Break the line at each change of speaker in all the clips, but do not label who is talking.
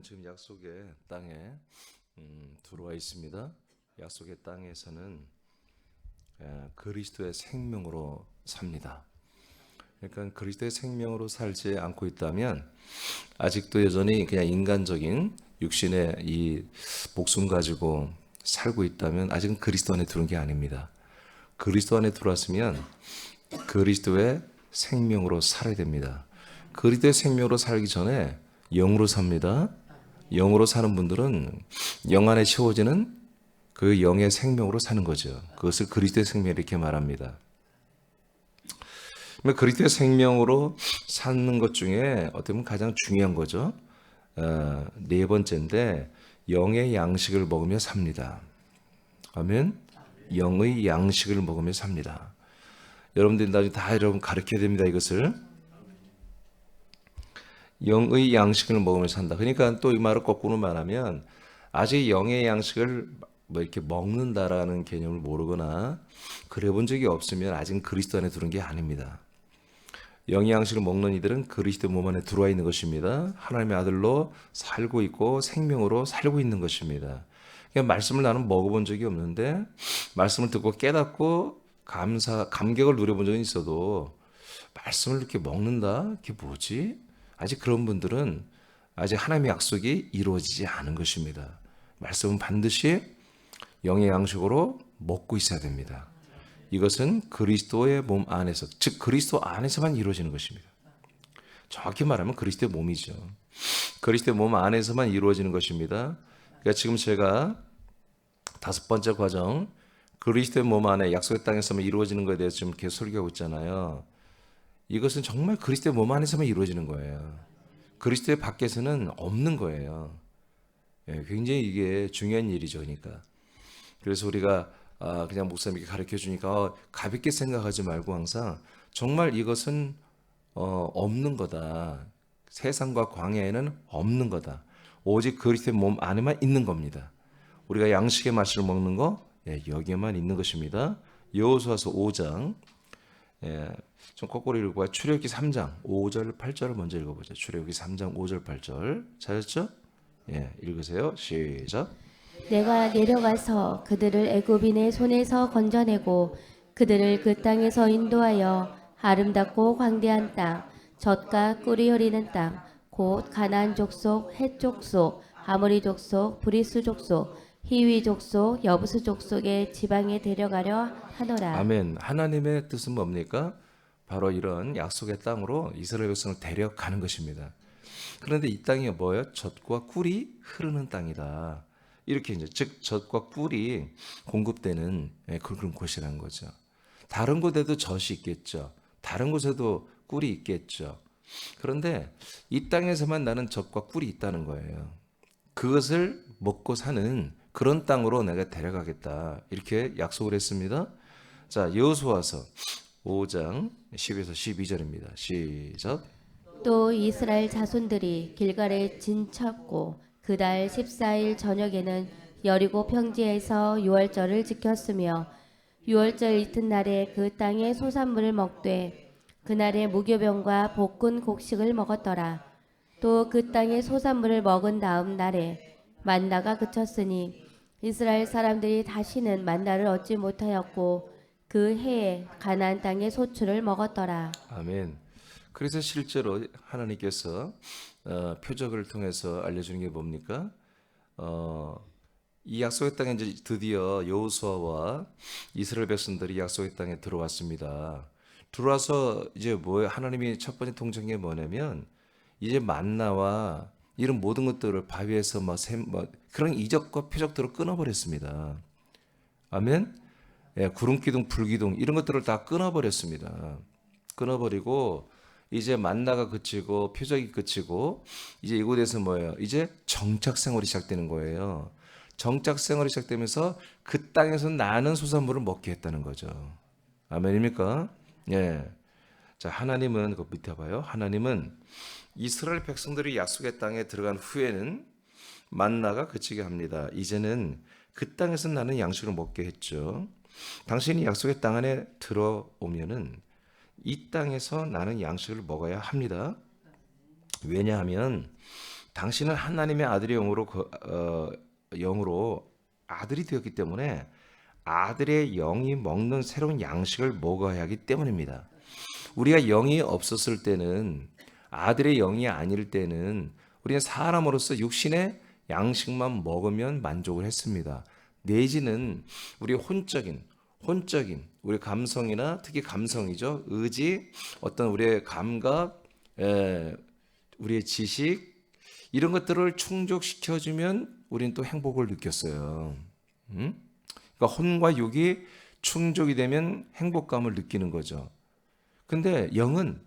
지금 약속의 땅에 들어와 있습니다. 약속의 땅에서는 그리스도의 생명으로 삽니다. 그러니까 그리스도의 생명으로 살지 않고 있다면 아직도 여전히 그냥 인간적인 육신의 이 목숨 가지고 살고 있다면 아직은 그리스도 안에 들어온 게 아닙니다. 그리스도 안에 들어왔으면 그리스도의 생명으로 살아야 됩니다. 그리스도의 생명으로 살기 전에 영으로 삽니다. 영으로 사는 분들은 영 안에 채워지는 그 영의 생명으로 사는 거죠. 그것을 그리스도의 생명 이렇게 말합니다. 그리스도의 생명으로 사는 것 중에 어떻게 보면 가장 중요한 거죠. 네 번째인데 영의 양식을 먹으며 삽니다. 아멘. 영의 양식을 먹으며 삽니다. 여러분들이 나중에 다 여러분 가르쳐야 됩니다. 이것을 영의 양식을 먹으며 산다. 그러니까 또 이 말을 거꾸로 말하면 아직 영의 양식을 뭐 이렇게 먹는다라는 개념을 모르거나 그래 본 적이 없으면 아직은 그리스도 안에 들어온 게 아닙니다. 영의 양식을 먹는 이들은 그리스도 몸 안에 들어와 있는 것입니다. 하나님의 아들로 살고 있고 생명으로 살고 있는 것입니다. 그냥 말씀을 나는 먹어본 적이 없는데 말씀을 듣고 깨닫고 감격을 누려본 적은 있어도 말씀을 이렇게 먹는다? 그게 뭐지? 아직 그런 분들은 아직 하나님의 약속이 이루어지지 않은 것입니다. 말씀은 반드시 영의 양식으로 먹고 있어야 됩니다. 이것은 그리스도의 몸 안에서, 즉 그리스도 안에서만 이루어지는 것입니다. 정확히 말하면 그리스도의 몸이죠. 그리스도의 몸 안에서만 이루어지는 것입니다. 그러니까 지금 제가 다섯 번째 과정, 그리스도의 몸 안에 약속의 땅에서만 이루어지는 것에 대해서 지금 계속 설교하고 있잖아요. 이것은 정말 그리스도의 몸 안에서만 이루어지는 거예요. 그리스도의 밖에서는 없는 거예요. 굉장히 이게 중요한 일이죠. 그러니까. 그래서 우리가 그냥 목사님께 가르쳐 주니까 가볍게 생각하지 말고 항상 정말 이것은 없는 거다. 세상과 광야에는 없는 거다. 오직 그리스도의 몸 안에만 있는 겁니다. 우리가 양식의 맛을 먹는 거 여기에만 있는 것입니다. 여호수아서 5장 좀 거꾸로 읽어봐요. 출애굽기 3장 5절 8절을 먼저 읽어보죠. 출애굽기 3장 5절 8절 찾았죠? 읽으세요. 시작.
내가 내려가서 그들을 애굽인의 손에서 건져내고 그들을 그 땅에서 인도하여 아름답고 광대한 땅, 젖과 꿀이 흐리는 땅, 곧 가나안 족속, 헷 족속, 아모리 족속, 브리스 족속, 히위 족속, 여부스 족속의 지방에 데려가려 하노라.
아멘. 하나님의 뜻은 뭡니까? 바로 이런 약속의 땅으로 이스라엘 백성을 데려가는 것입니다. 그런데 이 땅이 뭐예요? 젖과 꿀이 흐르는 땅이다. 이렇게 이제 즉 젖과 꿀이 공급되는 그런 곳이라는 거죠. 다른 곳에도 젖이 있겠죠. 다른 곳에도 꿀이 있겠죠. 그런데 이 땅에서만 나는 젖과 꿀이 있다는 거예요. 그것을 먹고 사는 그런 땅으로 내가 데려가겠다. 이렇게 약속을 했습니다. 자, 여호수아서 5장 10에서 12절입니다. 시작.
또 이스라엘 자손들이 길갈에 진쳤고 그달 14일 저녁에는 여리고 평지에서 유월절을 지켰으며 유월절 이튿날에 그 땅의 소산물을 먹되 그날에 무교병과 볶은 곡식을 먹었더라. 또 그 땅의 소산물을 먹은 다음 날에 만나가 그쳤으니 이스라엘 사람들이 다시는 만나를 얻지 못하였고 그 해에 가나안 땅의 소출을 먹었더라.
아멘. 그래서 실제로 하나님께서 표적을 통해서 알려주는 게 뭡니까? 이 약속의 땅에 이제 드디어 여호수아와 이스라엘 백성들이 약속의 땅에 들어왔습니다. 들어와서 이제 뭐 하나님이 첫 번째 통정한 게 뭐냐면 이제 만나와 이런 모든 것들을 바위에서 그런 이적과 표적들을 끊어버렸습니다. 아멘. 구름 기둥, 불 기둥 이런 것들을 다 끊어버렸습니다. 끊어버리고 이제 만나가 그치고 표적이 그치고 이제 이곳에서 뭐예요? 이제 정착 생활이 시작되는 거예요. 정착 생활이 시작되면서 그 땅에서 나는 소산물을 먹게 했다는 거죠. 아멘입니까? 예. 자, 하나님은 그 밑에 봐요. 하나님은 이스라엘 백성들이 약속의 땅에 들어간 후에는 만나가 그치게 합니다. 이제는 그 땅에서 나는 양식을 먹게 했죠. 당신이 약속의 땅 안에 들어오면은 이 땅에서 나는 양식을 먹어야 합니다. 왜냐하면 당신은 하나님의 아들의 영으로 아들이 되었기 때문에 아들의 영이 먹는 새로운 양식을 먹어야 하기 때문입니다. 우리가 영이 없었을 때는, 아들의 영이 아닐 때는 우리는 사람으로서 육신의 양식만 먹으면 만족을 했습니다. 내지는 우리 혼적인 우리 감성이나 특히 감성이죠. 의지, 어떤 우리의 감각, 우리의 지식 이런 것들을 충족시켜주면 우리는 또 행복을 느꼈어요. 그러니까 혼과 육이 충족이 되면 행복감을 느끼는 거죠. 근데 영은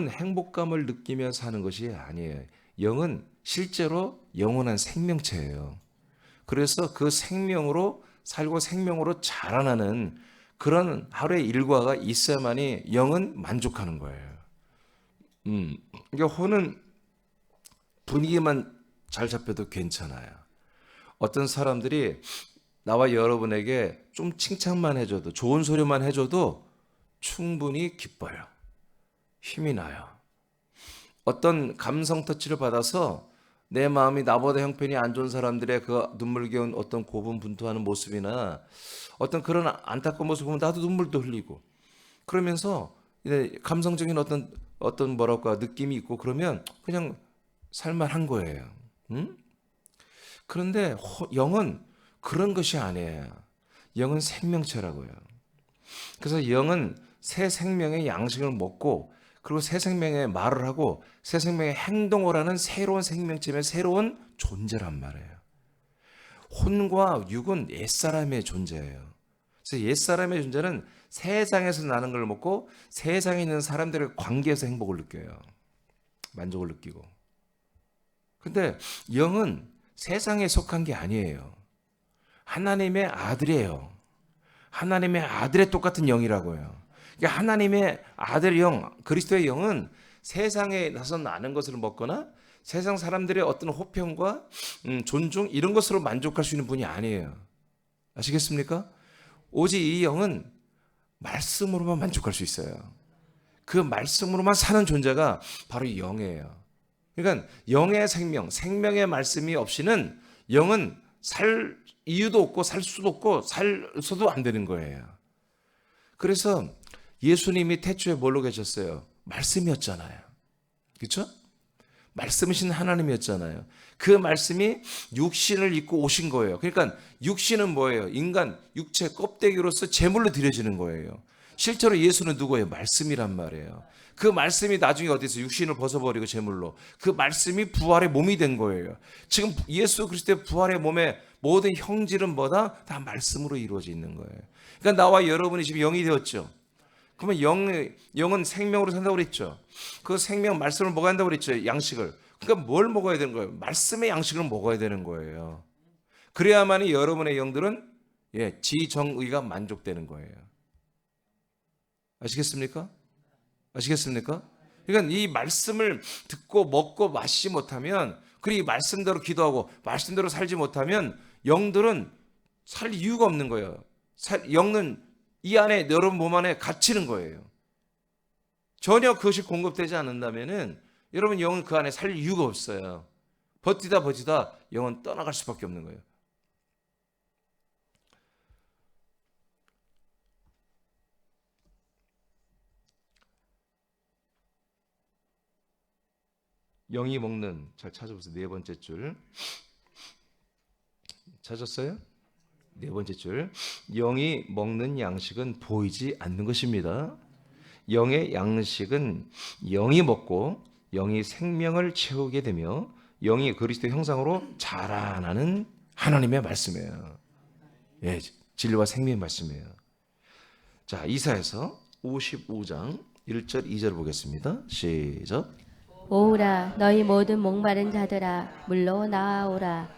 행복감을 느끼며 사는 것이 아니에요. 영은 실제로 영원한 생명체예요. 그래서 그 생명으로 살고 생명으로 자라나는 그런 하루의 일과가 있어야만이 영은 만족하는 거예요. 그러니까 혼은 분위기만 잘 잡혀도 괜찮아요. 어떤 사람들이 나와 여러분에게 좀 칭찬만 해줘도, 좋은 소리만 해줘도 충분히 기뻐요. 힘이 나요. 어떤 감성 터치를 받아서 내 마음이 나보다 형편이 안 좋은 사람들의 그 눈물겨운 어떤 고분분투하는 모습이나 어떤 그런 안타까운 모습을 보면 나도 눈물도 흘리고, 그러면서 감성적인 어떤 뭐랄까 느낌이 있고, 그러면 그냥 살만한 거예요. 응? 그런데 영은 그런 것이 아니에요. 영은 생명체라고요. 그래서 영은 새 생명의 양식을 먹고, 그리고 새 생명의 말을 하고 새 생명의 행동을 하는 새로운 생명체의 새로운 존재란 말이에요. 혼과 육은 옛사람의 존재예요. 그래서 옛사람의 존재는 세상에서 나는 걸 먹고 세상에 있는 사람들의 관계에서 행복을 느껴요. 만족을 느끼고. 근데 영은 세상에 속한 게 아니에요. 하나님의 아들이에요. 하나님의 아들의 똑같은 영이라고요. 그러니까 하나님의 아들의 영, 그리스도의 영은 세상에 나서 나는 것을 먹거나 세상 사람들의 어떤 호평과 존중 이런 것으로 만족할 수 있는 분이 아니에요. 아시겠습니까? 오직 이 영은 말씀으로만 만족할 수 있어요. 그 말씀으로만 사는 존재가 바로 이 영이에요. 그러니까 영의 생명의 말씀이 없이는 영은 살 이유도 없고 살 수도 없고 살서도 안 되는 거예요. 그래서 예수님이 태초에 뭘로 계셨어요? 말씀이었잖아요. 그렇죠? 말씀이신 하나님이었잖아요. 그 말씀이 육신을 입고 오신 거예요. 그러니까 육신은 뭐예요? 인간 육체 껍데기로서 제물로 드려지는 거예요. 실제로 예수는 누구예요? 말씀이란 말이에요. 그 말씀이 나중에 어디서 육신을 벗어버리고 제물로, 그 말씀이 부활의 몸이 된 거예요. 지금 예수 그리스도의 부활의 몸의 모든 형질은 뭐다? 다 말씀으로 이루어져 있는 거예요. 그러니까 나와 여러분이 지금 영이 되었죠. 그러면 영은 생명으로 산다고 그랬죠. 그 생명 말씀을 먹어야 한다고 그랬죠. 양식을. 그러니까 뭘 먹어야 되는 거예요? 말씀의 양식을 먹어야 되는 거예요. 그래야만이 여러분의 영들은 지정의가 만족되는 거예요. 아시겠습니까? 아시겠습니까? 그러니까 이 말씀을 듣고 먹고 마시지 못하면, 그리고 이 말씀대로 기도하고 말씀대로 살지 못하면 영들은 살 이유가 없는 거예요. 영은 이 안에 여러분 몸 안에 갇히는 거예요. 전혀 그것이 공급되지 않는다면은 여러분 영은 그 안에 살 이유가 없어요. 버티다 영은 떠나갈 수밖에 없는 거예요. 영이 먹는, 잘 찾아보세요. 네 번째 줄 찾았어요? 네 번째 줄, 영이 먹는 양식은 보이지 않는 것입니다. 영의 양식은 영이 먹고 영이 생명을 채우게 되며 영이 그리스도 형상으로 자라나는 하나님의 말씀이에요. 진리와 생명의 말씀이에요. 자, 이사야서 55장 1절 2절 보겠습니다. 시작.
오라 너희 모든 목마른 자들아 물로 나아오라.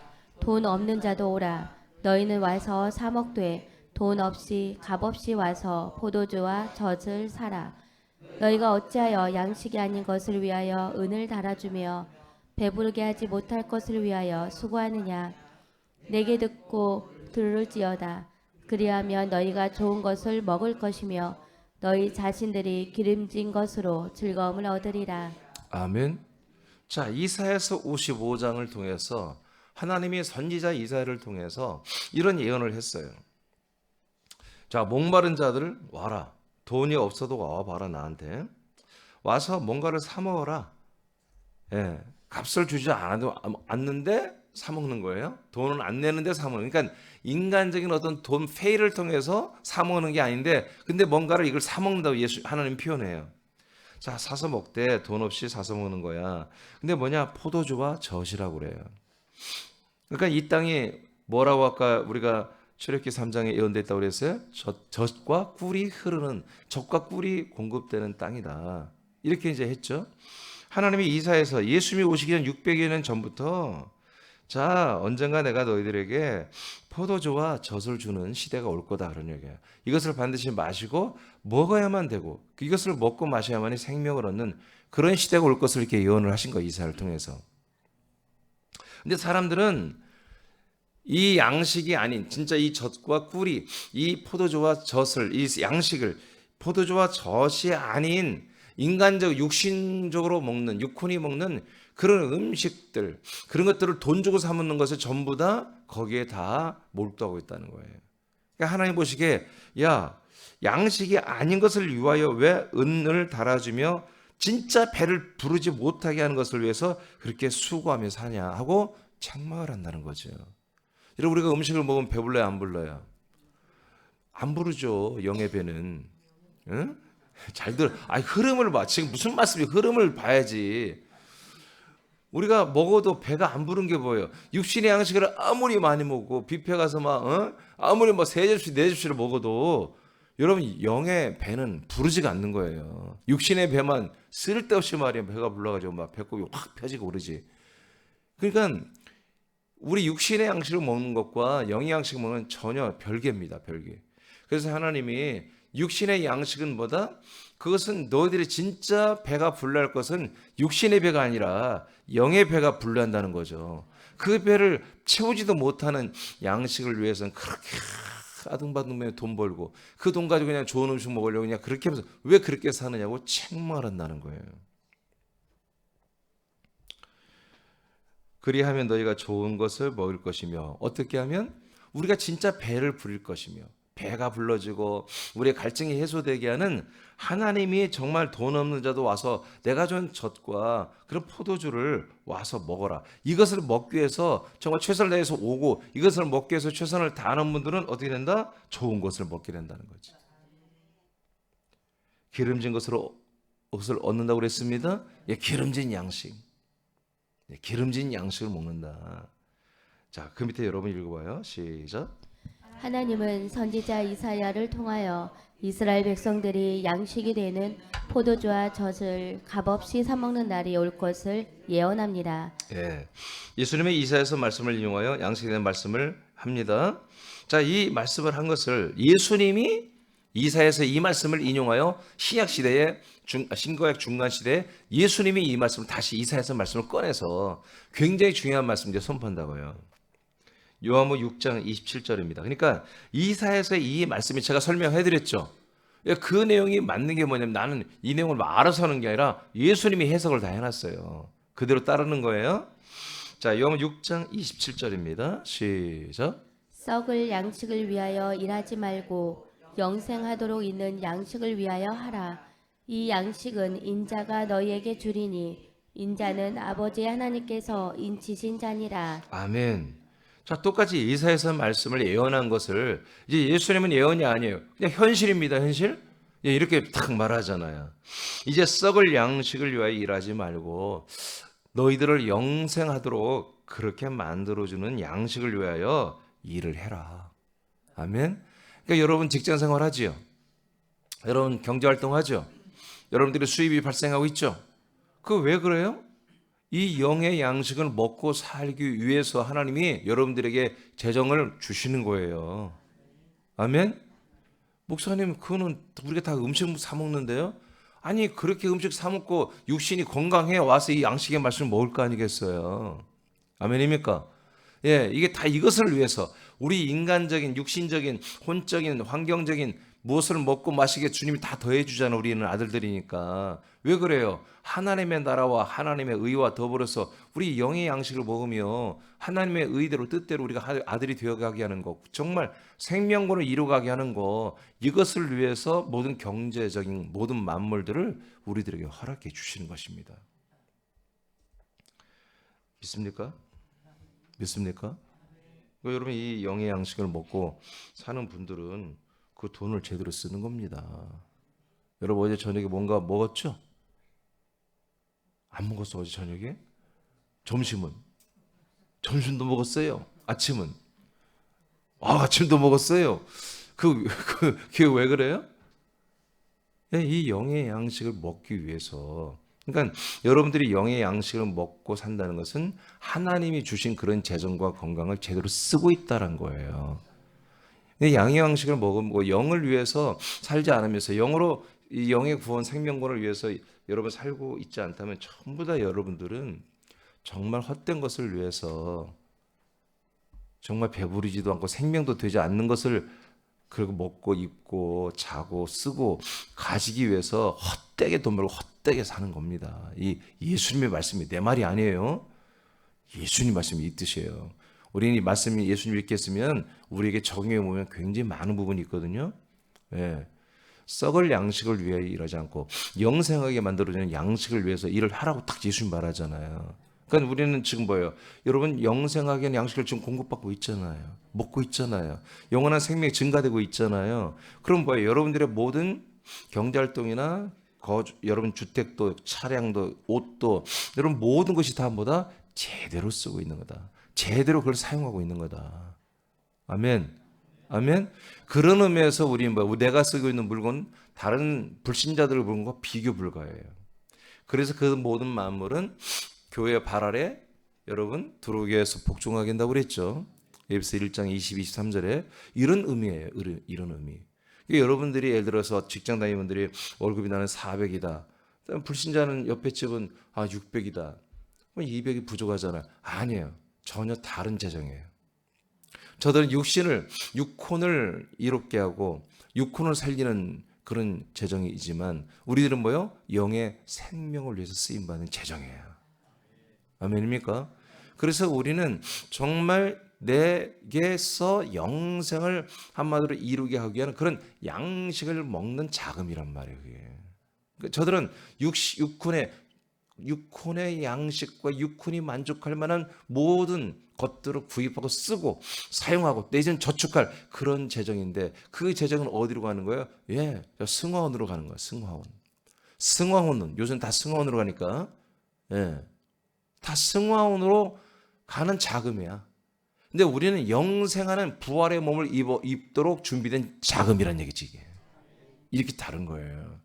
돈 없는 자도 오라. 너희는 와서 사 먹되 돈 없이 값없이 와서 포도주와 젖을 사라. 너희가 어찌하여 양식이 아닌 것을 위하여 은을 달아주며 배부르게 하지 못할 것을 위하여 수고하느냐. 내게 듣고 들을지어다. 그리하면 너희가 좋은 것을 먹을 것이며 너희 자신들이 기름진 것으로 즐거움을 얻으리라.
아멘. 자, 이사야서 55장을 통해서 하나님이 선지자 이사야를 통해서 이런 예언을 했어요. 자, 목마른 자들 와라. 돈이 없어도 와봐라 나한테. 와서 뭔가를 사 먹어라. 예, 값을 주지 않는데 사 먹는 거예요. 돈은 안 내는데 사 먹는. 그러니까 인간적인 어떤 돈 페이를 통해서 사 먹는 게 아닌데, 근데 뭔가를 이걸 사 먹는다고 하나님 표현해요. 자, 사서 먹되 돈 없이 사서 먹는 거야. 근데 뭐냐? 포도주와 젖이라고 그래요. 그러니까 이 땅이 뭐라고 아까 우리가 출애굽기 3장에 예언됐다고 그랬어요? 젖과 꿀이 흐르는, 젖과 꿀이 공급되는 땅이다. 이렇게 이제 했죠. 하나님이 이사야에서 예수님이 오시기 전 600여 년 전부터 자, 언젠가 내가 너희들에게 포도주와 젖을 주는 시대가 올 거다 그런 얘기예요. 이것을 반드시 마시고 먹어야만 되고 이것을 먹고 마셔야만이 생명을 얻는 그런 시대가 올 것을 이렇게 예언을 하신 거예요. 이사야를 통해서. 근데 사람들은 이 양식이 아닌 진짜 이 젖과 꿀이 이 포도주와 젖을 이 양식을 포도주와 젖이 아닌 인간적 육신적으로 먹는 육혼이 먹는 그런 음식들 그런 것들을 돈 주고 사 먹는 것을 전부 다 거기에 다 몰두하고 있다는 거예요. 그러니까 하나님 보시기에 야 양식이 아닌 것을 위하여 왜 은을 달아주며 진짜 배를 부르지 못하게 하는 것을 위해서 그렇게 수고하며 사냐 하고 책망을 한다는 거죠. 여러분 우리가 음식을 먹으면 배불러요 안 불러요? 안 부르죠. 영의 배는. 응? 잘 들어. 흐름을 봐. 지금 무슨 말씀이 흐름을 봐야지. 우리가 먹어도 배가 안 부른 게 뭐예요? 육신의 양식을 아무리 많이 먹고 뷔페 가서 아무리 세 접시 네 접시를 먹어도 여러분 영의 배는 부르지가 않는 거예요. 육신의 배만 쓸데없이 말이야 배가 불러가지고 막 배꼽이 확 펴지고 그러지. 그러니까 우리 육신의 양식을 먹는 것과 영의 양식을 먹는 전혀 별개입니다. 별개. 그래서 하나님이 육신의 양식은 뭐다? 그것은 너희들이 진짜 배가 불러할 것은 육신의 배가 아니라 영의 배가 불러한다는 거죠. 그 배를 채우지도 못하는 양식을 위해서는 그렇게 아둥바둥 돈 벌고 그 돈 가지고 그냥 좋은 음식 먹으려고 그냥 그렇게 하면서 왜 그렇게 사느냐고 책망을 한다는 거예요. 그리하면 너희가 좋은 것을 먹을 것이며 어떻게 하면 우리가 진짜 배를 부릴 것이며 배가 불러지고 우리의 갈증이 해소되게 하는 하나님이 정말 돈 없는 자도 와서 내가 준 젖과 그런 포도주를 와서 먹어라. 이것을 먹기 위해서 정말 최선을 다해서 오고 이것을 먹기 위해서 최선을 다하는 분들은 어떻게 된다? 좋은 것을 먹게 된다는 거지. 기름진 것을 얻는다고 그랬습니다. 예, 기름진 양식. 예, 기름진 양식을 먹는다. 자, 그 밑에 여러분 읽어봐요. 시작.
하나님은 선지자 이사야를 통하여 이스라엘 백성들이 양식이 되는 포도주와 젖을 값없이 사 먹는 날이 올 것을 예언합니다.
예, 예수님의 이사야서 말씀을 인용하여 양식에 대한 말씀을 합니다. 자, 이 말씀을 한 것을 예수님이 이사야서 이 말씀을 인용하여 신약 시대에 신구약 중간 시대에 예수님이 이 말씀을 다시 이사야서 말씀을 꺼내서 굉장히 중요한 말씀을 선포한다고요. 요한복음 6장 27절입니다. 그러니까 이사야서의 이 말씀이 제가 설명해드렸죠. 그 내용이 맞는 게 뭐냐면 나는 이 내용을 알아서 하는 게 아니라 예수님이 해석을 다 해놨어요. 그대로 따르는 거예요. 자, 요한복음 6장 27절입니다. 시작.
썩을 양식을 위하여 일하지 말고 영생하도록 있는 양식을 위하여 하라. 이 양식은 인자가 너희에게 주리니 인자는 아버지 하나님께서 인치신 자니라.
아멘. 자, 똑같이 이사야서 말씀을 예언한 것을 이제 예수님은 예언이 아니에요. 그냥 현실입니다. 현실. 예, 이렇게 딱 말하잖아요. 이제 썩을 양식을 위하여 일하지 말고 너희들을 영생하도록 그렇게 만들어주는 양식을 위하여 일을 해라. 아멘. 그러니까 여러분 직장 생활 하지요. 여러분 경제활동 하죠. 여러분들의 수입이 발생하고 있죠. 그거 왜 그래요? 이 영의 양식을 먹고 살기 위해서 하나님이 여러분들에게 재정을 주시는 거예요. 아멘? 목사님, 그거는 우리가 다 음식 사 먹는데요? 아니, 그렇게 음식 사 먹고 육신이 건강해 와서 이 양식의 말씀을 먹을 거 아니겠어요? 아멘입니까? 예, 이게 다 이것을 위해서 우리 인간적인, 육신적인, 혼적인, 환경적인 무엇을 먹고 마시게 주님이 다 더해 주잖아. 우리는 아들들이니까. 왜 그래요? 하나님의 나라와 하나님의 의와 더불어서 우리 영의 양식을 먹으며 하나님의 의대로 뜻대로 우리가 아들이 되어가게 하는 거, 정말 생명권을 이루어가게 하는 거, 이것을 위해서 모든 경제적인 모든 만물들을 우리들에게 허락해 주시는 것입니다. 믿습니까? 믿습니까? 여러분, 이 영의 양식을 먹고 사는 분들은 그 돈을 제대로 쓰는 겁니다. 여러분, 어제 저녁에 뭔가 먹었죠? 안 먹었어. 어제 저녁에? 점심은? 점심도 먹었어요. 아침은? 아침도 먹었어요. 그게 왜 그래요? 이 영의 양식을 먹기 위해서. 그러니까 여러분들이 영의 양식을 먹고 산다는 것은 하나님이 주신 그런 재정과 건강을 제대로 쓰고 있다는 거예요. 양의 양식을 먹고 영을 위해서 살지 않으면서 영으로 이 영의 구원 생명권을 위해서 여러분 살고 있지 않다면 전부 다 여러분들은 정말 헛된 것을 위해서 정말 배부르지도 않고 생명도 되지 않는 것을 그리고 먹고 입고 자고 쓰고 가지기 위해서 헛되게 돈 벌고 헛되게 사는 겁니다. 이 예수님의 말씀이 내 말이 아니에요. 예수님 말씀이 이 뜻이에요. 우리는 이 말씀이 예수님 읽겠으면 우리에게 적용해 보면 굉장히 많은 부분이 있거든요. 예. 썩을 양식을 위해 일하지 않고 영생하게 만들어지는 양식을 위해서 일을 하라고 딱 예수님 말하잖아요. 그러니까 우리는 지금 뭐예요? 여러분, 영생하게 하는 양식을 지금 공급받고 있잖아요. 먹고 있잖아요. 영원한 생명이 증가되고 있잖아요. 그럼 뭐예요? 여러분들의 모든 경제활동이나 여러분 주택도 차량도 옷도 여러분 모든 것이 다 뭐다? 제대로 쓰고 있는 거다. 제대로 그걸 사용하고 있는 거다. 아멘. 아멘. 그런 의미에서 우리는 내가 쓰고 있는 물건 다른 불신자들의 물건과 비교 불가해요. 그래서 그 모든 만물은 교회 발 아래 여러분 들어오게 해서 복종하게 한다고 그랬죠. 에베소 1장 22, 23절에 이런 의미예요. 이런 의미. 여러분들이 예를 들어서 직장 다니는 분들이 월급이 나는 400이다. 불신자는 옆에 집은 600이다. 200이 부족하잖아요. 아니에요. 전혀 다른 재정이에요. 저들은 육혼을 이롭게 하고 육혼을 살리는 그런 재정이지만 우리들은 뭐요? 영의 생명을 위해서 쓰임받는 재정이에요. 아멘입니까? 그래서 우리는 정말 내게서 영생을 한마디로 이루게 하기 위한 그런 양식을 먹는 자금이란 말이에요. 그게. 저들은 육혼의 양식과 육혼이 만족할 만한 모든 것들을 구입하고 쓰고 사용하고 내지는 저축할 그런 재정인데 그 재정은 어디로 가는 거예요? 승화원으로 가는 거예요. 승화원은 요즘 다 승화원으로 가니까 다 승화원으로 가는 자금이야. 근데 우리는 영생하는 부활의 몸을 입도록 준비된 자금이란 얘기지 이게. 이렇게 다른 거예요.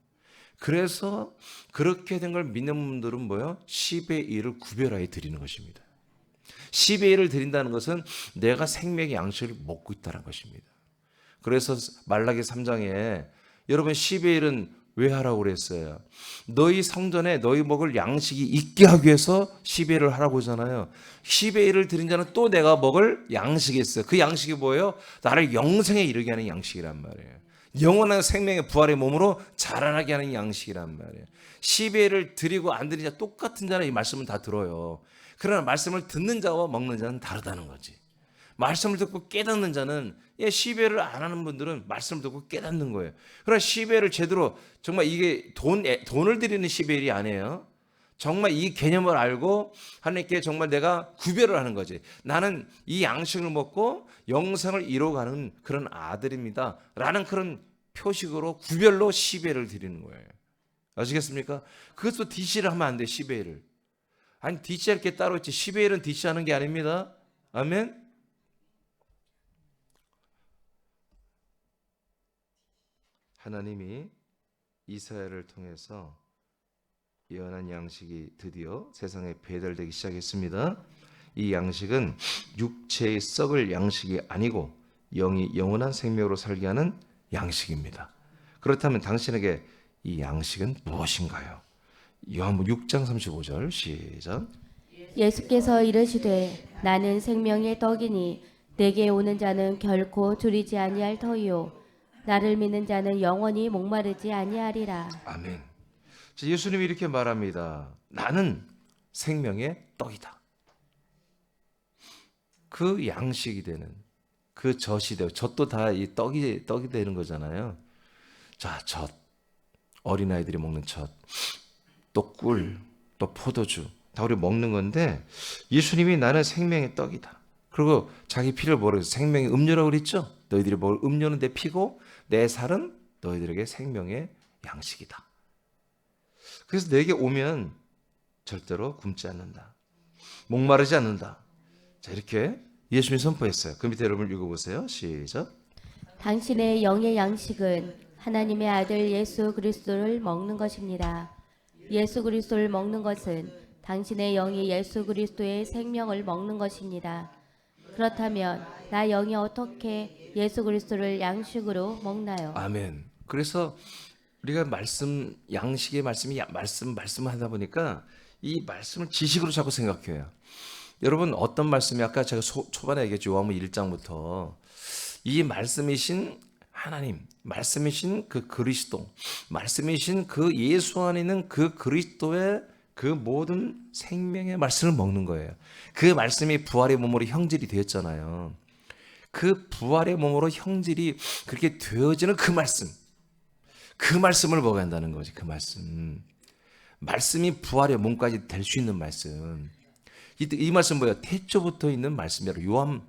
그래서 그렇게 된 걸 믿는 분들은 뭐예요? 10의 1을 구별하여 드리는 것입니다. 10의 1을 드린다는 것은 내가 생명의 양식을 먹고 있다는 것입니다. 그래서 말라기 3장에 여러분 10의 1은 왜 하라고 그랬어요? 너희 성전에 너희 먹을 양식이 있게 하기 위해서 10의 1을 하라고 하잖아요. 10의 1을 드린 자는 또 내가 먹을 양식이 있어요. 그 양식이 뭐예요? 나를 영생에 이르게 하는 양식이란 말이에요. 영원한 생명의 부활의 몸으로 자라나게 하는 양식이란 말이에요. 10의 1을 드리고 안 드린 자 똑같은 자는 이 말씀을 다 들어요. 그러나 말씀을 듣는 자와 먹는 자는 다르다는 거지. 말씀을 듣고 깨닫는 자는 10의 1을 안 하는 분들은 말씀을 듣고 깨닫는 거예요. 그러나 10의 1을 제대로 정말 이게 돈을 드리는 10의 1이 아니에요. 정말 이 개념을 알고 하나님께 정말 내가 구별을 하는 거지. 나는 이 양식을 먹고 영생을 이뤄가는 그런 아들입니다. 라는 그런 표식으로 구별로 10의 1을 드리는 거예요. 아시겠습니까? 그것도 DC를 하면 안 돼. 10의 1을. 아니 DC할 게 따로 있지. 10의 1은 DC하는 게 아닙니다. 아멘. 하나님이 이사야를 통해서 예언한 양식이 드디어 세상에 배달되기 시작했습니다. 이 양식은 육체의 썩을 양식이 아니고 영이 영원한 생명으로 살게 하는 양식입니다. 그렇다면 당신에게 이 양식은 무엇인가요? 요한복음 6장 35절 시작.
예수께서 이르시되 나는 생명의 떡이니 내게 오는 자는 결코 줄이지 아니할 터이요 나를 믿는 자는 영원히 목마르지 아니하리라.
아멘. 자, 예수님이 이렇게 말합니다. 나는 생명의 떡이다. 그 양식이 되는 그 젖이 되고 젖도 다 이 떡이 되는 거잖아요. 자, 젖. 어린아이들이 먹는 젖. 또 꿀, 또 포도주. 다 우리 먹는 건데 예수님이 나는 생명의 떡이다. 그리고 자기 피를 뭐라고 해서 생명의 음료라고 그랬죠? 너희들이 먹을 음료는 내 피고 내 살은 너희들에게 생명의 양식이다. 그래서 내게 오면 절대로 굶지 않는다. 목마르지 않는다. 자, 이렇게 예수님이 선포했어요. 그 밑에 여러분 읽어보세요. 시작.
당신의 영의 양식은 하나님의 아들 예수 그리스도를 먹는 것입니다. 예수 그리스도를 먹는 것은 당신의 영이 예수 그리스도의 생명을 먹는 것입니다. 그렇다면 나 영이 어떻게 예수 그리스도를 양식으로 먹나요?
아멘. 그래서 우리가 양식의 말씀이 말씀을 하다 보니까 이 말씀을 지식으로 자꾸 생각해요. 여러분 어떤 말씀이 아까 제가 초반에 얘기했죠. 요한복음 1장부터 이 말씀이신 하나님, 말씀이신 그 그리스도, 말씀이신 그 예수 안에 있는 그 그리스도의 그 모든 생명의 말씀을 먹는 거예요. 그 말씀이 부활의 몸으로 형질이 되었잖아요. 그 부활의 몸으로 형질이 그렇게 되어지는 그 말씀을 먹어야 한다는 거지. 그 말씀이 부활의 몸까지 될 수 있는 말씀. 이 말씀 뭐예요? 태초부터 있는 말씀이라. 요한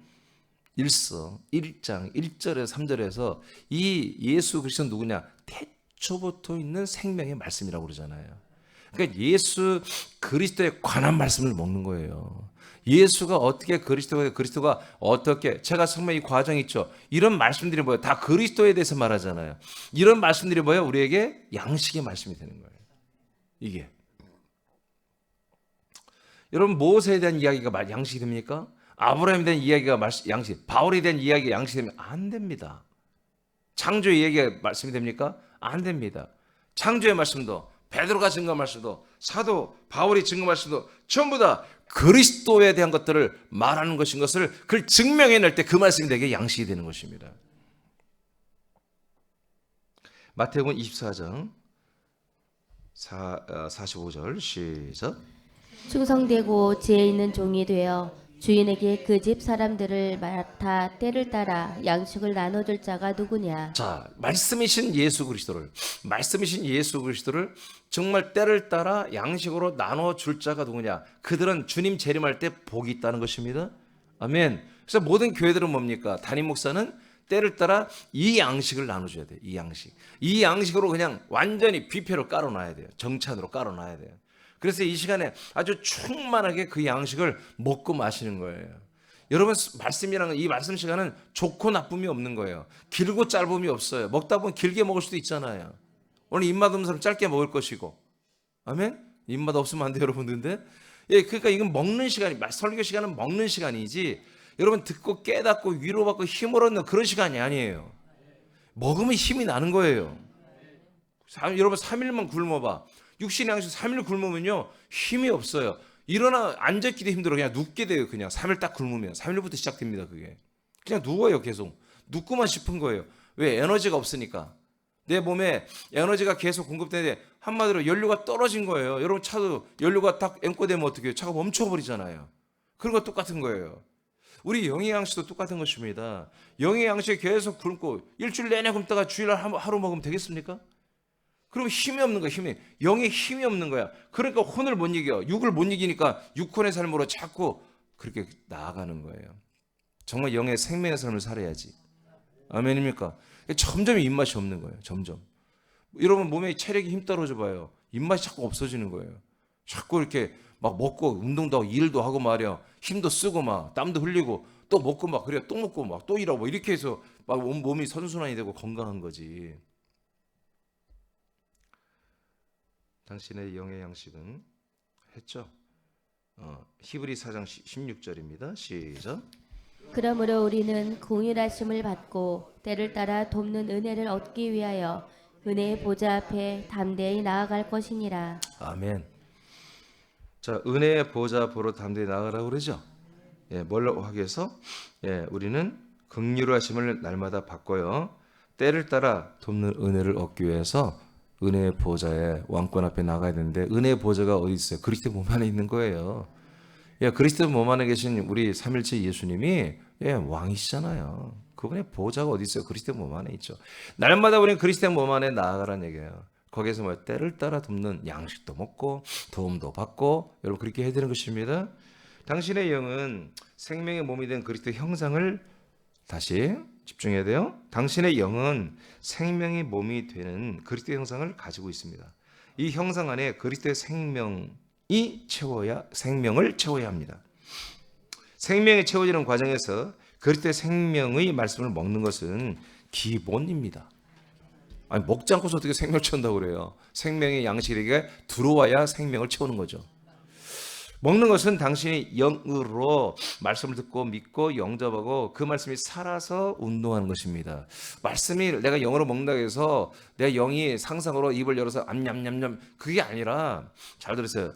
1서 1장 1절에서 3절에서 이 예수 그리스도 누구냐? 태초부터 있는 생명의 말씀이라고 그러잖아요. 그러니까 예수 그리스도에 관한 말씀을 먹는 거예요. 예수가 어떻게 그리스도가 어떻게 제가 정말 이 과정 있죠. 이런 말씀들이 뭐예요? 다 그리스도에 대해서 말하잖아요. 이런 말씀들이 뭐예요? 우리에게 양식의 말씀이 되는 거예요. 이게 여러분 모세에 대한 이야기가 양식이 됩니까? 아브라함에 대한 이야기가 양식, 바울에 대한 이야기가 양식이 되면 안 됩니다. 창조의 이야기가 말씀이 됩니까? 안 됩니다. 창조의 말씀도 베드로가 증거한 말씀도 사도 바울이 증거한 말씀도 전부 다 그리스도에 대한 것들을 말하는 것인 것을 그걸 증명해낼 때 그 말씀이 내게 양식이 되는 것입니다. 마태복음 24장 45절 시작.
충성되고 지혜 있는 종이 되어 주인에게 그 집 사람들을 맡아 때를 따라 양식을 나눠줄 자가 누구냐?
자, 말씀이신 예수 그리스도를 정말 때를 따라 양식으로 나눠줄 자가 누구냐? 그들은 주님 재림할 때 복이 있다는 것입니다. 아멘. 그래서 모든 교회들은 뭡니까? 담임 목사는 때를 따라 이 양식을 나눠줘야 돼요. 이 양식으로 그냥 완전히 뷔페로 깔아놔야 돼요. 정찬으로 깔아놔야 돼요. 그래서 이 시간에 아주 충만하게 그 양식을 먹고 마시는 거예요. 여러분 말씀이라는 이 말씀 시간은 좋고 나쁨이 없는 거예요. 길고 짧음이 없어요. 먹다 보면 길게 먹을 수도 있잖아요. 오늘 입맛 없는 사람 짧게 먹을 것이고, 아멘. 입맛 없으면 안 돼요, 여러분들. 예, 그러니까 이건 먹는 시간이 설교 시간은 먹는 시간이지. 여러분 듣고 깨닫고 위로받고 힘을 얻는 그런 시간이 아니에요. 먹으면 힘이 나는 거예요. 여러분 3일만 굶어봐. 육신의 양식 3일 굶으면요 힘이 없어요. 일어나 앉았기도 힘들어. 그냥 눕게 돼요. 그냥 3일 딱 굶으면 3일부터 시작됩니다. 그게 그냥 누워요. 계속 눕고만 싶은 거예요. 왜? 에너지가 없으니까. 내 몸에 에너지가 계속 공급되는데 한마디로 연료가 떨어진 거예요. 여러분 차도 연료가 딱 앵꼬되면 어떻게 해요? 차가 멈춰버리잖아요. 그런 거 똑같은 거예요. 우리 영의 양식도 똑같은 것입니다. 영의 양식 계속 굶고 일주일 내내 굶다가 주일 하루 먹으면 되겠습니까? 그럼 힘이 없는 거야. 영의 힘이 없는 거야. 그러니까 혼을 못 이겨. 육을 못 이기니까 육혼의 삶으로 자꾸 그렇게 나아가는 거예요. 정말 영의 생명의 삶을 살아야지. 아멘입니까? 점점 입맛이 없는 거예요. 점점. 여러분 몸에 체력이 힘 떨어져 봐요. 입맛이 자꾸 없어지는 거예요. 자꾸 이렇게 막 먹고 운동도 하고 일도 하고 말이야. 힘도 쓰고 막 땀도 흘리고 또 먹고 막 그래 또 먹고 막 또 일하고 이렇게 해서 막 몸이 선순환이 되고 건강한 거지. 당신의 영의 양식은 했죠. 히브리 4장 16절입니다. 시작.
그러므로 우리는 공일하심을 받고 때를 따라 돕는 은혜를 얻기 위하여 은혜의 보좌 앞에 담대히 나아갈 것이니라.
아멘. 자, 은혜의 보좌 보러 담대히 나아가라고 그러죠. 예, 뭘로 하기 위해서? 예, 우리는 긍휼하심을 날마다 받고요. 때를 따라 돕는 은혜를 얻기 위해서 은혜의 보좌에 왕권 앞에 나가야 되는데 은혜의 보좌가 어디 있어요? 그리스도 몸 안에 있는 거예요. 예, 그리스도 몸 안에 계신 우리 삼일체 예수님이 왕이시잖아요. 그분의 보좌가 어디 있어요? 그리스도 몸 안에 있죠. 날마다 우리는 그리스도 몸 안에 나아가라는 얘기예요. 거기에서 때를 따라 돕는 양식도 먹고 도움도 받고 여러분 그렇게 해야 되는 것입니다. 당신의 영은 생명의 몸이 된 그리스도의 형상을 다시 집중해야 돼요. 당신의 영은 생명의 몸이 되는 그리스도의 형상을 가지고 있습니다. 이 형상 안에 그리스도의 생명을 채워야 합니다. 생명이 채워지는 과정에서 그리스도의 생명의 말씀을 먹는 것은 기본입니다. 아니, 먹지 않고서 어떻게 생명을 채운다고 그래요? 생명의 양식에게 들어와야 생명을 채우는 거죠. 먹는 것은 당신이 영으로 말씀을 듣고 믿고 영접하고 그 말씀이 살아서 운동하는 것입니다. 말씀이 내가 영으로 먹는다고 해서 내 영이 상상으로 입을 열어서 암냠냠냠 그게 아니라 잘 들으세요.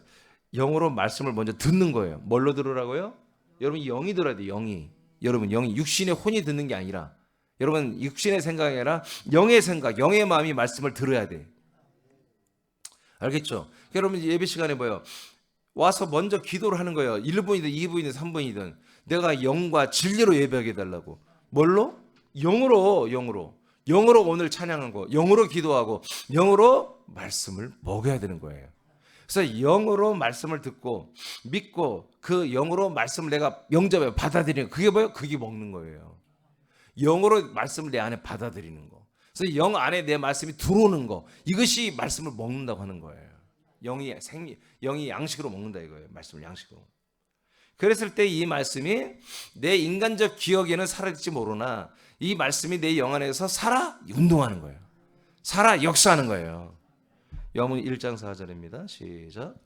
영으로 말씀을 먼저 듣는 거예요. 뭘로 들으라고요? 여러분 영이 들어야 돼요. 영이. 여러분 영이 육신의 혼이 듣는 게 아니라 여러분 육신의 생각이 아니라 영의 생각, 영의 마음이 말씀을 들어야 돼. 알겠죠? 여러분 예배 시간에 뭐예요? 와서 먼저 기도를 하는 거예요. 1분이든 2분이든 3분이든 내가 영과 진리로 예배하게 해달라고. 뭘로? 영으로 오늘 찬양한 거, 영으로 기도하고 영으로 말씀을 먹여야 되는 거예요. 그래서 영으로 말씀을 듣고 믿고 그 영으로 말씀을 내가 영접해 받아들이는 거. 그게 뭐예요? 그게 먹는 거예요. 영으로 말씀을 내 안에 받아들이는 거. 그래서 영 안에 내 말씀이 들어오는 거. 이것이 말씀을 먹는다고 하는 거예요. 영이 양식으로 먹는다 이거예요. 말씀을 양식으로. 그랬을 때 이 말씀이 내 인간적 기억에는 살아있지 모르나 이 말씀이 내 영 안에서 살아 운동하는 거예요. 살아 역사하는 거예요. 요한복음 1장 4절입니다. 시작.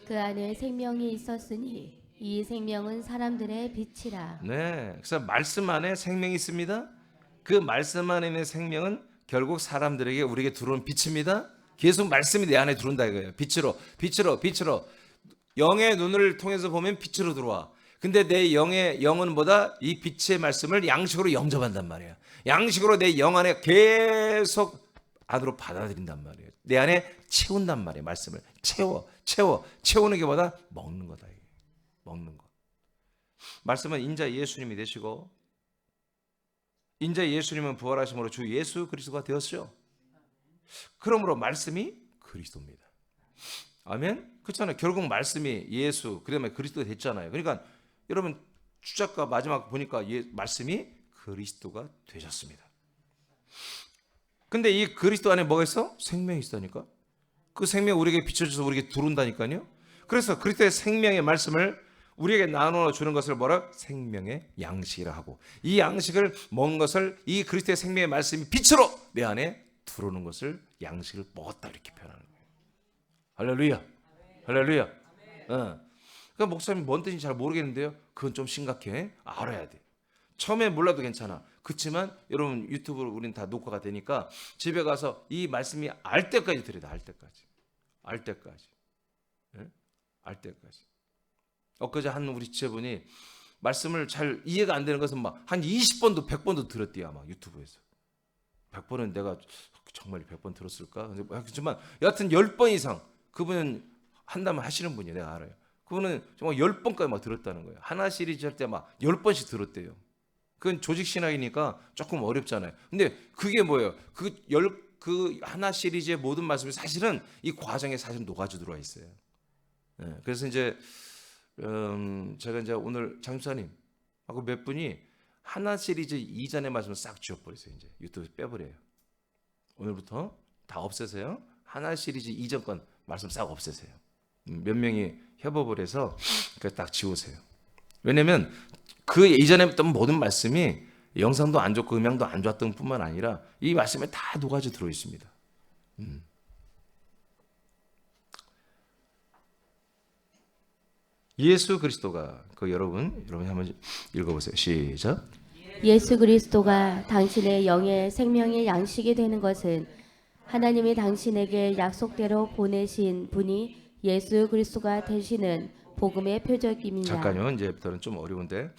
그 안에 생명이 있었으니 이 생명은 사람들의 빛이라.
네, 그래서 말씀 안에 생명이 있습니다. 그 말씀 안에 있는 생명은 결국 사람들에게 우리에게 들어오는 빛입니다. 계속 말씀이 내 안에 들어온다 이거예요. 빛으로. 영의 눈을 통해서 보면 빛으로 들어와. 근데 내 영은 뭐다? 이 빛의 말씀을 양식으로 영접한단 말이에요. 양식으로 내 영 안에 계속 안으로 받아들인단 말이에요. 내 안에 채운단 말이에요. 말씀을 채우는 게 뭐다? 먹는 거다. 이게. 먹는 거. 말씀은 인자 예수님이 되시고 인자 예수님은 부활하심으로 주 예수 그리스도가 되었죠. 그러므로 말씀이 그리스도입니다. 아멘. 그렇잖아요. 결국 말씀이 예수 그다음에 그리스도가 됐잖아요. 그러니까 여러분 주작가 마지막 보니까 말씀이 그리스도가 되셨습니다. 근데 이 그리스도 안에 뭐가 있어? 생명이 있다니까. 그 생명 우리에게 비춰져서 우리에게 들어온다니까요. 그래서 그리스도의 생명의 말씀을 우리에게 나누어 주는 것을 뭐라? 생명의 양식이라 하고 이 양식을 먹은 것을 이 그리스도의 생명의 말씀이 빛으로 내 안에 들어오는 것을 양식을 먹었다 이렇게 표현하는 거예요. 할렐루야. 그러니까 목사님 뭔 뜻인지 잘 모르겠는데요. 그건 좀 심각해. 알아야 돼. 처음에 몰라도 괜찮아. 그렇지만 여러분 유튜브로 우리는 다 녹화가 되니까 집에 가서 이 말씀이 알 때까지 들여야 돼. 알 때까지. 엊그제 한 우리 지체분이 말씀을 잘 이해가 안 되는 것은 막 한 20번도 100번도 들었대요. 아마 유튜브에서. 100번은 내가 정말 100번 들었을까? 그렇지만 여하튼 10번 이상 그분은 한다면 하시는 분이에요. 내가 알아요. 그분은 정말 10번까지 막 들었다는 거예요. 하나 시리즈 할 때 막 10번씩 들었대요. 그건 조직 신학이니까 조금 어렵잖아요. 근데 그게 뭐예요? 그 하나 시리즈의 모든 말씀이 사실은 이 과정에 사실 녹아져 들어와 있어요. 그래서 이제 제가 이제 오늘 장사님 하고 몇 분이 하나 시리즈 이전의 말씀을 싹 지워버리세요. 이제 유튜브에서 빼버려요. 오늘부터 다 없애세요. 하나 시리즈 이전 건 말씀 싹 없애세요. 몇 명이 협업을 해서 딱 지우세요. 왜냐면 그 이전에 했던 모든 말씀이 영상도 안 좋고 음향도 안 좋았던 뿐만 아니라 이 말씀에 다 녹아져 들어 있습니다. 예수 그리스도가 여러분 한번 읽어보세요. 시작.
예수 그리스도가 당신의 영의 생명의 양식이 되는 것은 하나님이 당신에게 약속대로 보내신 분이 예수 그리스도가 되시는 복음의 표적입니다.
잠깐요. 이제부터는 좀 어려운데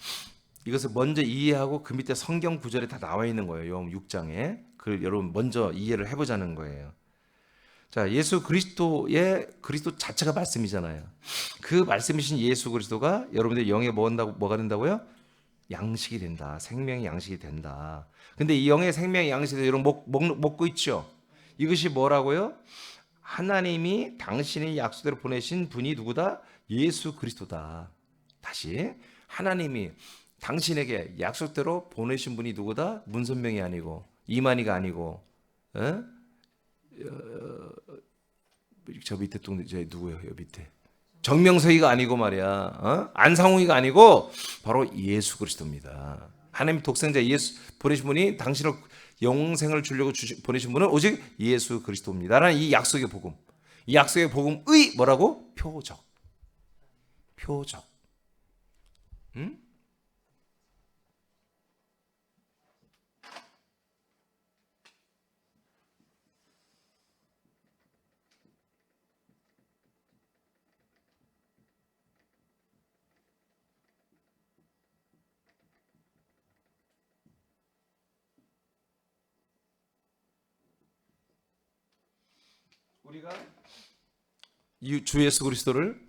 이것을 먼저 이해하고 그 밑에 성경 구절에 다 나와 있는 거예요. 요한 6장에. 그걸 여러분 먼저 이해를 해보자는 거예요. 자, 예수 그리스도 자체가 말씀이잖아요. 그 말씀이신 예수 그리스도가 여러분들 영에 뭐가 된다고요? 양식이 된다. 생명의 양식이 된다. 근데 이 영의 생명의 양식이 여러분 먹고 있죠. 이것이 뭐라고요? 하나님이 당신의 약속대로 보내신 분이 누구다? 예수 그리스도다. 다시 하나님이 당신에게 약속대로 보내신 분이 누구다? 문선명이 아니고 이만희가 아니고 저 밑에 또 누구예요? 여 밑에 정명석이가 아니고 말이야. 안상홍이가 아니고 바로 예수 그리스도입니다. 하나님 독생자 예수 보내신 분이 당신을 영생을 주려고 보내신 분은 오직 예수 그리스도입니다라는 이 약속의 복음. 이 약속의 복음의 뭐라고? 표적. 응? 우리가 이 주 예수 그리스도를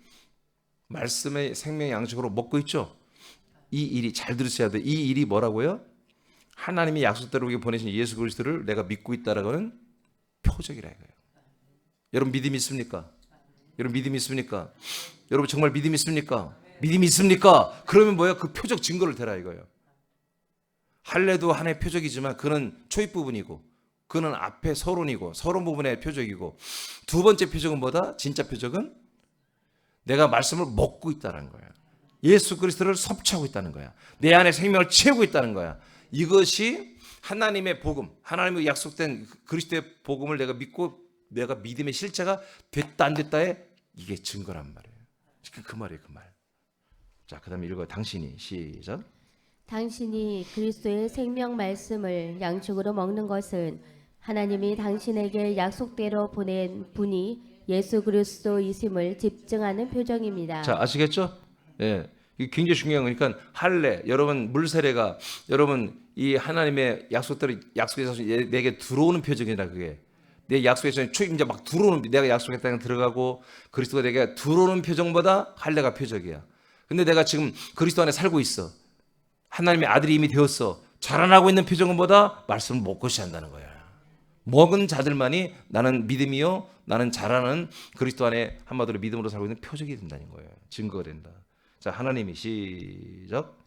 말씀의 생명의 양식으로 먹고 있죠. 이 일이 잘 들으셔야 돼. 이 일이 뭐라고요? 하나님이 약속대로 우리에게 보내신 예수 그리스도를 내가 믿고 있다라는 표적이라 이거예요. 여러분 믿음이 있습니까? 여러분 믿음이 있습니까? 여러분 정말 믿음이 있습니까? 믿음이 있습니까? 그러면 뭐야? 그 표적 증거를 대라 이거예요. 할례도 하나의 표적이지만 그는 초입 부분이고 그는 앞에 서론이고 서론 부분의 표적이고 두 번째 표적은 뭐다? 진짜 표적은 내가 말씀을 먹고 있다는 거야. 예수 그리스도를 섭취하고 있다는 거야. 내 안에 생명을 채우고 있다는 거야. 이것이 하나님의 복음, 하나님의 약속된 그리스도의 복음을 내가 믿고 내가 믿음의 실체가 됐다 안 됐다에 이게 증거란 말이에요. 그 말이에요, 그 말. 자, 그다음에 읽어요. 당신이 시작.
당신이 그리스도의 생명 말씀을 양식으로 먹는 것은 하나님이 당신에게 약속대로 보낸 분이 예수 그리스도이심을 집증하는 표정입니다.
자, 아시겠죠? 예. 이게 굉장히 중요한 거니까 할례, 여러분 물세례가 여러분 이 하나님의 약속대로 약속에서 내게 들어오는 표적이라 그게 내 약속에서 초임자 막 들어오는 내가 약속했다는 들어가고 그리스도가 내게 들어오는 표정보다 할례가 표적이야. 근데 내가 지금 그리스도 안에 살고 있어. 하나님의 아들이 이미 되었어. 자라나고 있는 표정은 뭐다? 말씀을 먹고 시한다는 거야. 먹은 자들만이 나는 믿음이요, 나는 자라는 그리스도 안에 한마디로 믿음으로 살고 있는 표적이 된다는 거예요. 증거가 된다. 자, 하나님이 시작.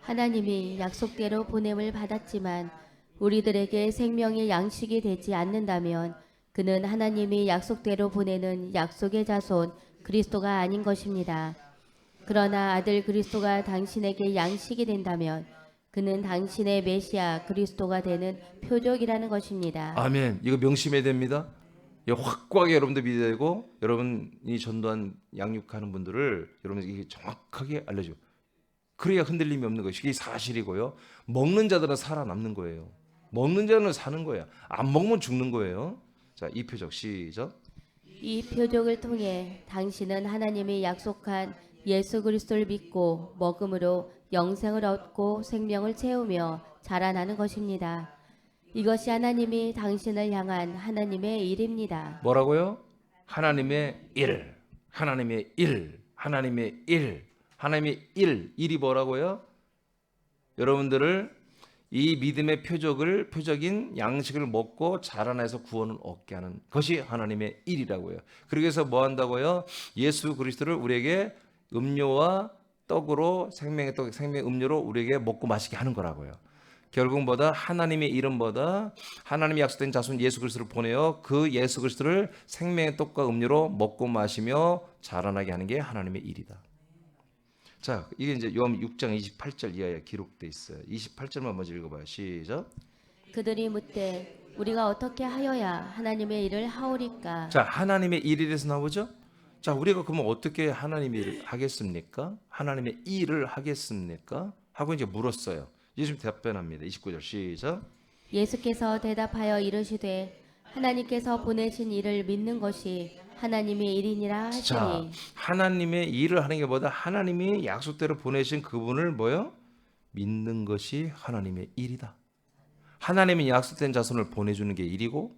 하나님이 약속대로 보냄을 받았지만 우리들에게 생명의 양식이 되지 않는다면 그는 하나님이 약속대로 보내는 약속의 자손 그리스도가 아닌 것입니다. 그러나 아들 그리스도가 당신에게 양식이 된다면 그는 당신의 메시아 그리스도가 되는 표적이라는 것입니다.
아멘. 이거 명심해야 됩니다. 이거 확고하게 여러분들 믿어야 되고 여러분이 전도한 양육하는 분들을 여러분 이게 정확하게 알려줘. 그래야 흔들림이 없는 것이 이게 사실이고요. 먹는 자들은 살아남는 거예요. 먹는 자는 사는 거야. 안 먹으면 죽는 거예요. 자, 이 표적 시작.
이 표적을 통해 당신은 하나님이 약속한 예수 그리스도를 믿고 먹음으로 영생을 얻고 생명을 채우며 자라나는 것입니다. 이것이 하나님이 당신을 향한 하나님의 일입니다.
뭐라고요? 하나님의 일, 하나님의 일, 하나님의 일, 하나님의 일이 뭐라고요? 여러분들을 이 믿음의 표적인 양식을 먹고 자라나서 구원을 얻게 하는 것이 하나님의 일이라고요. 그래서 뭐 한다고요? 예수 그리스도를 우리에게 음료와 떡으로 생명의 떡, 생명의 음료로 우리에게 먹고 마시게 하는 거라고요. 결국 뭐다? 하나님의 이름 뭐다? 하나님이 약속된 자손 예수 그리스도를 보내어 그 예수 그리스도를 생명의 떡과 음료로 먹고 마시며 자라나게 하는 게 하나님의 일이다. 자, 이게 이제 요한 6장 28절 이하에 기록돼 있어요. 28절만 먼저 읽어봐요. 시작.
그들이 묻되 우리가 어떻게 하여야 하나님의 일을 하오리까?
자, 하나님의 일이라서 나오죠. 자, 우리가 그러면 어떻게 하나님의 일을 하겠습니까? 하나님의 일을 하겠습니까? 하고 이제 물었어요. 예수님 답변합니다. 29절 시작.
예수께서 대답하여 이르시되 하나님께서 보내신 일을 믿는 것이 하나님의 일이니라
자,
하시니
하나님의 일을 하는 게 뭐다? 하나님이 약속대로 보내신 그분을 뭐요? 믿는 것이 하나님의 일이다. 하나님이 약속된 자손을 보내주는 게 일이고,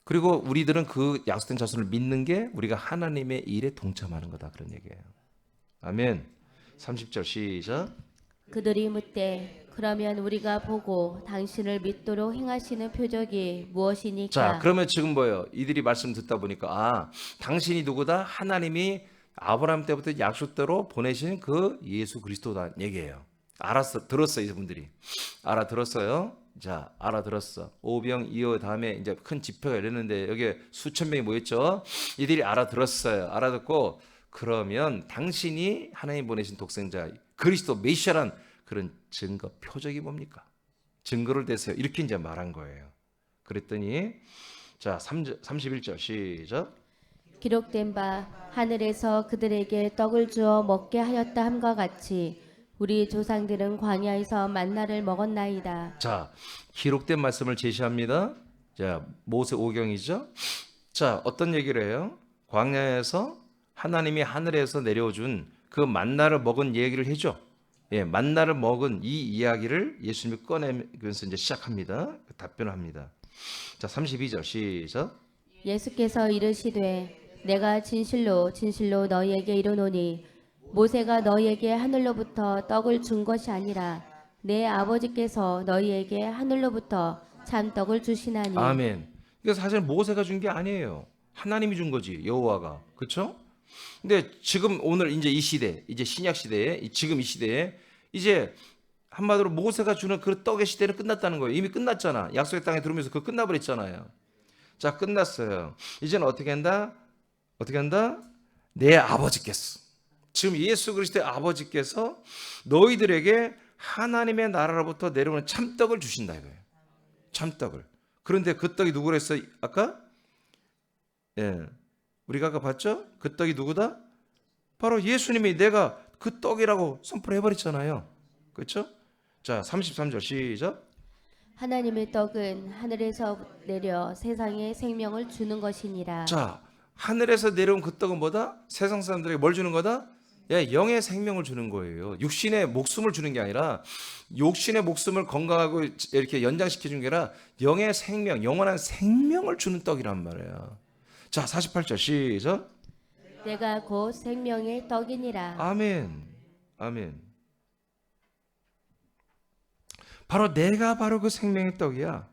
그리고 우리들은 그 약속된 자손을 믿는 게 우리가 하나님의 일에 동참하는 거다, 그런 얘기예요. 아멘. 30절 시작.
그들이 묻되 그러면 우리가 보고 당신을 믿도록 행하시는 표적이 무엇이니까?
자, 그러면 지금 뭐예요? 이들이 말씀 듣다 보니까 당신이 누구다? 하나님이 아브라함 때부터 약속대로 보내신 그 예수 그리스도다 얘기예요. 들었어요, 이분들이. 알아들었어요. 자, 알아들었어. 오병이어 다음에 이제 큰 집회가 열렸는데 여기에 수천 명이 모였죠. 이들이 알아들었어요. 알아듣고 그러면 당신이 하나님 보내신 독생자 그리스도 메시아란 그런 증거 표적이 뭡니까? 증거를 대세요. 이렇게 이제 말한 거예요. 그랬더니 자, 31절 시작.
기록된 바 하늘에서 그들에게 떡을 주어 먹게 하였다 함과 같이 우리 조상들은 광야에서 만나를 먹었나이다.
자, 기록된 말씀을 제시합니다. 자, 모세오경이죠. 자, 어떤 얘기를 해요? 광야에서 하나님이 하늘에서 내려준 그 만나를 먹은 얘기를 해줘. 예, 만나를 먹은 이 이야기를 예수님이 꺼내면서 이제 시작합니다. 답변을 합니다. 자, 32절 시작.
예수께서 이르시되 내가 진실로 진실로 너희에게 이르노니 모세가 너희에게 하늘로부터 떡을 준 것이 아니라 내 아버지께서 너희에게 하늘로부터 참 떡을 주시나니.
아멘. 이게 사실 모세가 준 게 아니에요. 하나님이 준 거지, 여호와가. 그렇죠? 근데 지금 오늘 이제 이 시대, 이제 신약 시대에 지금 이 시대에 이제 한마디로 모세가 주는 그 떡의 시대는 끝났다는 거예요. 이미 끝났잖아. 약속의 땅에 들어오면서 그거 끝나버렸잖아요. 자, 끝났어요. 이제는 어떻게 한다? 어떻게 한다? 내 아버지께서, 지금 예수 그리스도의 아버지께서 너희들에게 하나님의 나라로부터 내려오는 참떡을 주신다 이거예요. 참떡을. 그런데 그 떡이 누구랬어? 아까? 예. 우리가 아까 봤죠? 그 떡이 누구다? 바로 예수님이 내가 그 떡이라고 선포를 해버렸잖아요. 그렇죠? 자, 33절 시작.
하나님의 떡은 하늘에서 내려 세상에 생명을 주는 것이니라.
자, 하늘에서 내려온 그 떡은 뭐다? 세상 사람들에게 뭘 주는 거다? 예, 영의 생명을 주는 거예요. 육신의 목숨을 주는 게 아니라, 육신의 목숨을 건강하고 이렇게 연장시켜 주는 게 아니라 영의 생명, 영원한 생명을 주는 떡이란 말이에요. 자, 48절 시작.
내가 곧 생명의 떡이니라.
아멘. 아멘. 내가 바로 그 생명의 떡이야.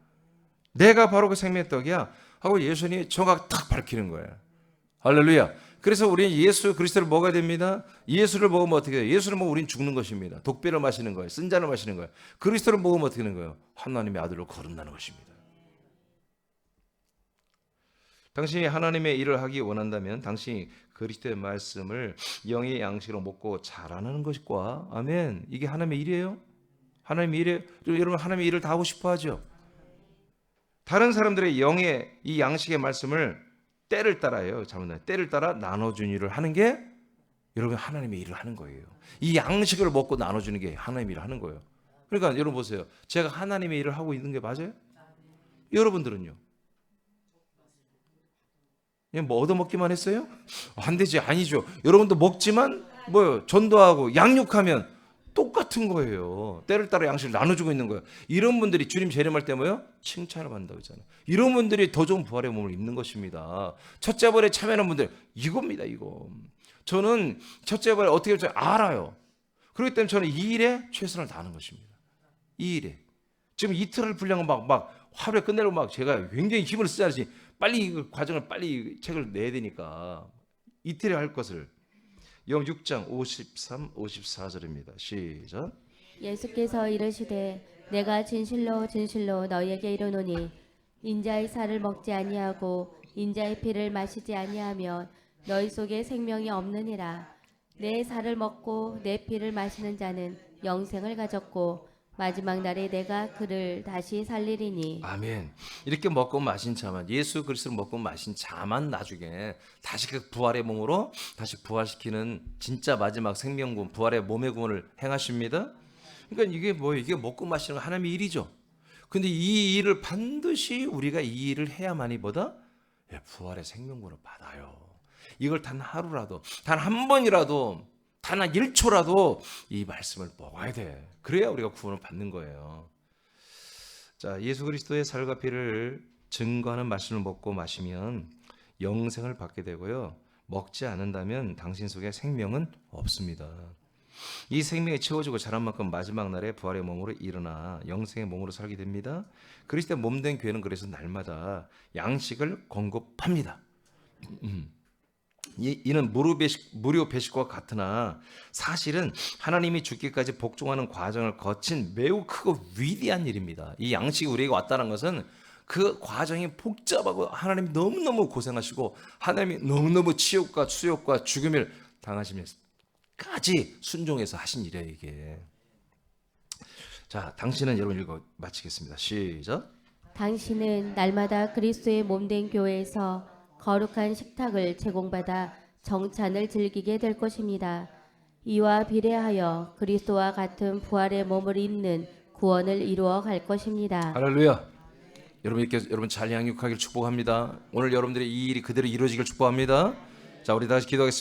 내가 바로 그 생명의 떡이야. 하고 예수님이 정확 딱 밝히는 거예요. 할렐루야. 그래서 우리는 예수 그리스도를 먹어야 됩니다. 예수를 먹으면 어떻게 돼요? 예수를 먹으면 우리는 죽는 것입니다. 독배를 마시는 거예요. 쓴 잔을 마시는 거예요. 그리스도를 먹으면 어떻게 되는 거예요? 하나님의 아들로 거듭나는 것입니다. 당신이 하나님의 일을 하기 원한다면 당신이 그리스도의 말씀을 영의 양식으로 먹고 자라나는 것과, 아멘, 이게 하나님의 일이에요. 하나님의 일이에요. 여러분 하나님의 일을 다 하고 싶어 하죠. 다른 사람들의 영의 이 양식의 말씀을 때를 따라요. 잘못하면 때를 따라 나눠주는 일을 하는 게 여러분 하나님의 일을 하는 거예요. 이 양식을 먹고 나눠주는 게 하나님의 일을 하는 거예요. 그러니까 여러분 보세요. 제가 하나님의 일을 하고 있는 게 맞아요? 여러분들은요? 그냥 뭐 얻어먹기만 했어요? 안 되지. 아니죠. 여러분도 먹지만 뭐요? 전도하고 양육하면 똑같은 거예요. 때를 따라 양식을 나눠주고 있는 거예요. 이런 분들이 주님 재림할 때 뭐요? 칭찬을 받는다고 했잖아요. 이런 분들이 더 좋은 부활의 몸을 입는 것입니다. 첫째 벌에 참여하는 분들, 이겁니다, 이거. 저는 첫째 벌에 어떻게 할지 알아요. 그렇기 때문에 저는 이 일에 최선을 다하는 것입니다. 이 일에. 지금 이틀을 분량을 막 하루에 끝내려고 막 제가 굉장히 힘을 쓰지, 빨리 이 과정을 빨리 책을 내야 되니까 이틀에 할 것을. 영 6장 53, 54절입니다. 시작.
예수께서 이르시되 내가 진실로 진실로 너희에게 이르노니 인자의 살을 먹지 아니하고 인자의 피를 마시지 아니하면 너희 속에 생명이 없느니라. 내 살을 먹고 내 피를 마시는 자는 영생을 가졌고 마지막 날에 내가 그를 다시 살리리니.
아멘. 이렇게 먹고 마신 자만, 예수 그리스도를 먹고 마신 자만 나중에 다시 그 부활의 몸으로 다시 부활시키는 진짜 마지막 생명군, 부활의 몸의 구원을 행하십니다. 그러니까 이게 뭐예요? 이게 먹고 마시는 건 하나님의 일이죠. 근데 이 일을 반드시 우리가 이 일을 해야만이 뭐다? 부활의 생명군을 받아요. 이걸 단 하루라도, 단 한 번이라도 단 1초라도 이 말씀을 먹어야 돼. 그래야 우리가 구원을 받는 거예요. 자, 예수 그리스도의 살과 피를 증거하는 말씀을 먹고 마시면 영생을 받게 되고요. 먹지 않는다면 당신 속에 생명은 없습니다. 이 생명이 채워지고 자란 만큼 마지막 날에 부활의 몸으로 일어나 영생의 몸으로 살게 됩니다. 그리스도의 몸된 교회는 그래서 날마다 양식을 공급합니다. 이는 무료 배식과 같으나 사실은 하나님이 죽기까지 복종하는 과정을 거친 매우 크고 위대한 일입니다. 이 양식이 우리에게 왔다는 것은 그 과정이 복잡하고 하나님이 너무너무 고생하시고 하나님이 너무너무 치욕과 수욕과 죽음을 당하시면서까지 순종해서 하신 일이에요, 이게. 자, 당신은 여러분 읽어 마치겠습니다. 시작.
당신은 날마다 그리스도의 몸된 교회에서 거룩한 식탁을 제공받아 정찬을 즐기게 될 것입니다. 이와 비례하여 그리스도와 같은 부활의 몸을 입는 구원을 이루어 갈 것입니다.
할렐루야. 여러분 잘 양육하길 축복합니다. 오늘 여러분들의 이 일이 그대로 이루어지길 축복합니다. 자, 우리 다시 기도하겠습니다.